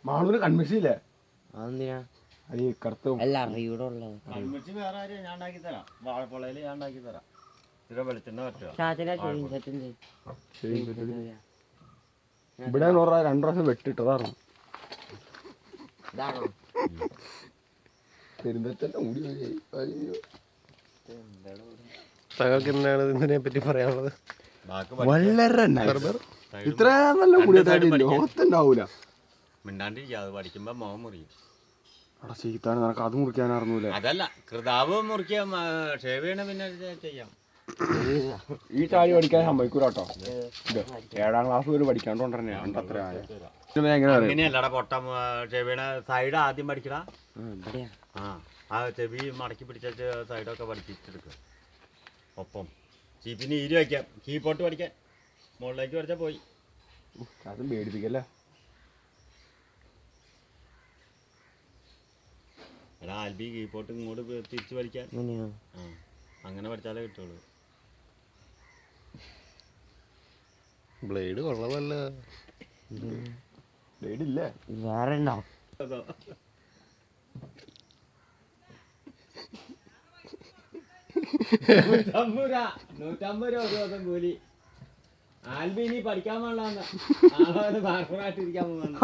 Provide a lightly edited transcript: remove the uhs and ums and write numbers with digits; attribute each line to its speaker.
Speaker 1: മാളൂര് കൺമിഷില്ലേ?
Speaker 2: അതെന്തിനാ?
Speaker 1: അത് ഈ കറുത്ത
Speaker 2: അല്ല ഇവിടെ ഉള്ളത്
Speaker 3: കൺമിഷി വേറെ ആരെയും ഞാൻ ഉണ്ടാക്കി തരാം. വാഴപ്പുളയിൽ ഞാൻ ഉണ്ടാക്കി തരാം. ഇത്ര വെളിച്ചെണ്ണ പറ്റുക.
Speaker 1: ഇവിടെ 2 പ്രാവശ്യം വെട്ടിട്ടതായിരുന്നു.
Speaker 2: ഇതാണോ
Speaker 1: പെരുന്തച്ചന്റെ മുടി
Speaker 4: തങ്ങൾക്ക് എന്താണ് ഇതിനെ പറ്റി പറയാനുള്ളത്?
Speaker 1: വളരെ ഇത്ര നല്ല മുടി ലോകത്തുണ്ടാവൂല.
Speaker 3: മിണ്ടാണ്ടിരിക്കുക. അത് പഠിക്കുമ്പോ മോഹം മുറിയും.
Speaker 1: അവിടെ ചീത്താണ് നിനക്ക് അത് മുറിക്കാനറിഞ്ഞൂലേ?
Speaker 3: അതല്ല കൃതാവ് മുറിക്കുക ഷേവ് ചെയ്യണ പിന്നെ ചെയ്യാം.
Speaker 1: ഈ ചാടി പഠിക്കാൻ സമ്മതിക്കൂല കേട്ടോ. 7ാം ക്ലാസ് പോലും പഠിക്കാണ്ട്
Speaker 3: അങ്ങനെയല്ലടാ പൊട്ട ഷേവ് ചെയ്യണ സൈഡ് ആദ്യം പഠിക്കടാ. ആ ചെവി മടക്കി പിടിച്ച സൈഡൊക്കെ പഠിപ്പിച്ചെടുക്കുക. ഒപ്പം ചീപ്പിന് ഈര് വയ്ക്കാം. കീപോട്ട് പഠിക്കാൻ മുകളിലേക്ക് പഠിച്ചാൽ പോയി.
Speaker 1: അതും പേടിപ്പിക്കല്ലേ.
Speaker 3: എടാ ആൽബി കീപോട്ട് ഇങ്ങോട്ട് തിരിച്ച് പഠിക്കാൻ. അങ്ങനെ പഠിച്ചാലേ കിട്ടുള്ളൂ.
Speaker 4: ബ്ലേഡ് കൊള്ളവല്ല.
Speaker 1: ബ്ലേഡ് ഇല്ലേ?
Speaker 2: വേറെ ഉണ്ടോ?
Speaker 3: 150 ഒരു ദിവസം കൂലി. ആൽബി ഇനി പഠിക്കാൻ പാടില്ല. ബാർബറായിട്ടിരിക്കാൻ പോകുന്ന